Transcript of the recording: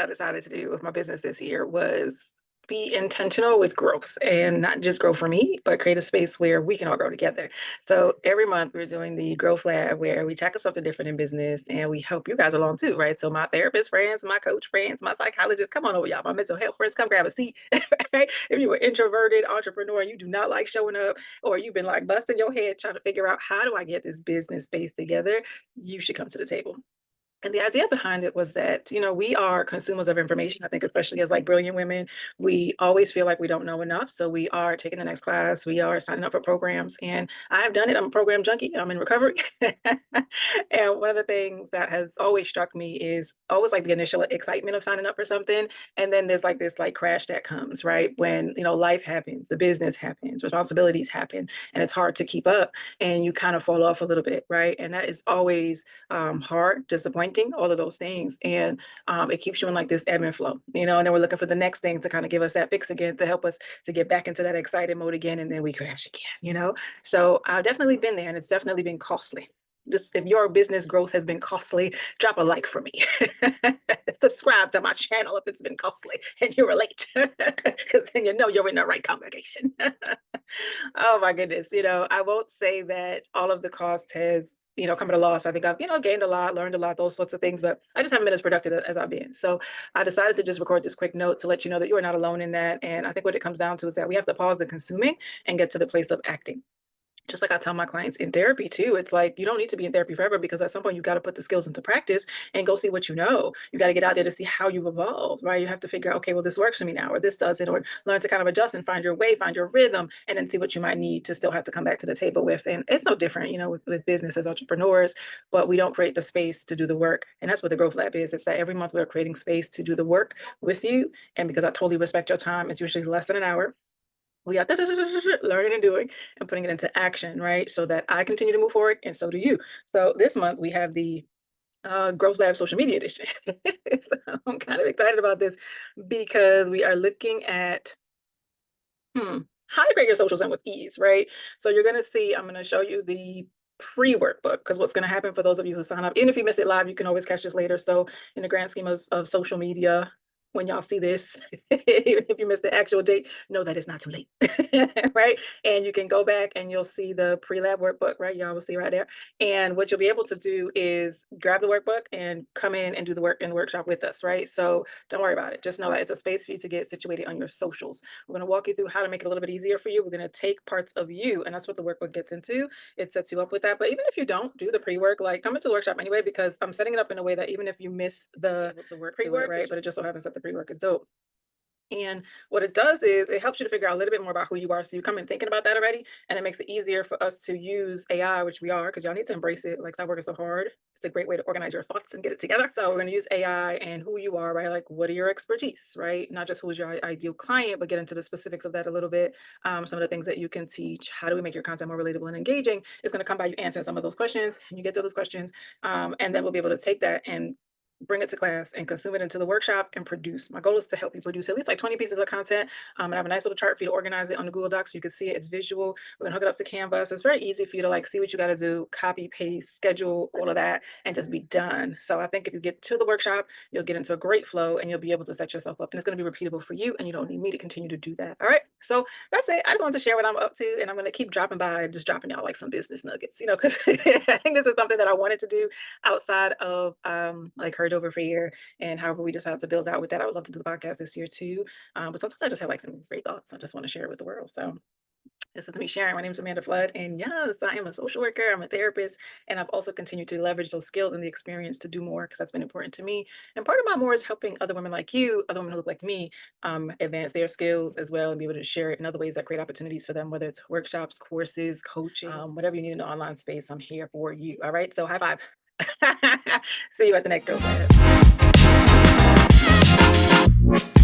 decided to do with my business this year was be intentional with growth and not just grow for me, but create a space where we can all grow together. So every month we're doing the Growth Lab where we tackle something different in business and we help you guys along too, right? So my therapist friends, my coach friends, my psychologist, come on over, y'all. My mental health friends, come grab a seat. Right? If you're an introverted entrepreneur and you do not like showing up, or you've been like busting your head trying to figure out how do I get this business space together, you should come to the table. And the idea behind it was that, we are consumers of information. I think, especially as like brilliant women, we always feel like we don't know enough. So we are taking the next class, we are signing up for programs. And I've done it. I'm a program junkie, I'm in recovery. And one of the things that has always struck me is always like the initial excitement of signing up for something. And then there's like this like crash that comes, right? When, life happens, the business happens, responsibilities happen, and it's hard to keep up and you kind of fall off a little bit, right? And that is always hard, disappointing, all of those things. And it keeps you in like this ebb and flow, and then we're looking for the next thing to kind of give us that fix again, to help us to get back into that excited mode again. And then we crash again. So I've definitely been there and it's definitely been costly. Just if your business growth has been costly, drop a like for me. Subscribe to my channel if it's been costly and you relate, because then you're in the right congregation. Oh my goodness. I won't say that all of the cost has, come at a loss. I think I've, gained a lot, learned a lot, those sorts of things, but I just haven't been as productive as I've been. So I decided to just record this quick note to let you know that you are not alone in that. And I think what it comes down to is that we have to pause the consuming and get to the place of acting. Just like I tell my clients in therapy too, it's like you don't need to be in therapy forever, because at some point you got to put the skills into practice and go see what you know. You got to get out there to see how you've evolved, right? You have to figure out, okay, well, this works for me now, or this doesn't, or learn to kind of adjust and find your way, find your rhythm, and then see what you might need to still have to come back to the table with. And it's no different, with business as entrepreneurs, but we don't create the space to do the work. And that's what the Growth Lab is. It's that every month we're creating space to do the work with you. And because I totally respect your time, it's usually less than an hour. We are learning and doing and putting it into action, right? So that I continue to move forward and so do you. So this month we have the Growth Lab Social Media Edition. So I'm kind of excited about this because we are looking at how to create your socials and with ease, right? So you're going to see, I'm going to show you the pre-workbook, because what's going to happen for those of you who sign up, even if you miss it live, you can always catch this later. So in the grand scheme of social media, when y'all see this, even if you missed the actual date, know that it's not too late, right? And you can go back and you'll see the pre-lab workbook, right? Y'all will see right there. And what you'll be able to do is grab the workbook and come in and do the work in the workshop with us, right? So don't worry about it. Just know that it's a space for you to get situated on your socials. We're going to walk you through how to make it a little bit easier for you. We're going to take parts of you, and that's what the workbook gets into. It sets you up with that. But even if you don't do the pre-work, like come into the workshop anyway, because I'm setting it up in a way that even if you miss the pre-work, right? But it just so happens that the pre-work is dope. And what it does is it helps you to figure out a little bit more about who you are. So you come in thinking about that already, and it makes it easier for us to use AI, which we are, because y'all need to embrace it. Like, stop working so hard. It's a great way to organize your thoughts and get it together. So we're going to use AI and who you are, right? Like, what are your expertise, right? Not just who's your ideal client, but get into the specifics of that a little bit. Some of the things that you can teach. How do we make your content more relatable and engaging? It's going to come by you answering some of those questions, and you get to those questions. And then we'll be able to take that and bring it to class and consume it into the workshop and produce. My goal is to help you produce at least like 20 pieces of content. And I have a nice little chart for you to organize it on the Google Docs so you can see it. It's visual. We're gonna hook it up to Canva. So it's very easy for you to like see what you got to do, copy, paste, schedule, all of that, and just be done. So I think if you get to the workshop, you'll get into a great flow and you'll be able to set yourself up, and it's going to be repeatable for you, and you don't need me to continue to do that. All right. So that's it. I just wanted to share what I'm up to, and I'm going to keep dropping by, just dropping y'all like some business nuggets, because I think this is something that I wanted to do outside of like Heard Over for a year. And however we decide to build out with that, I would love to do the podcast this year too. But sometimes I just have like some great thoughts. I just want to share it with the world. So this is me sharing. My name is Amanda Fludd, and yes, I am a social worker. I'm a therapist, and I've also continued to leverage those skills and the experience to do more, because that's been important to me. And part of my more is helping other women like you, other women who look like me, advance their skills as well, and be able to share it in other ways that create opportunities for them, whether it's workshops, courses, coaching, whatever you need in the online space. I'm here for you. All right. So high five. See you at the next Girl Lab.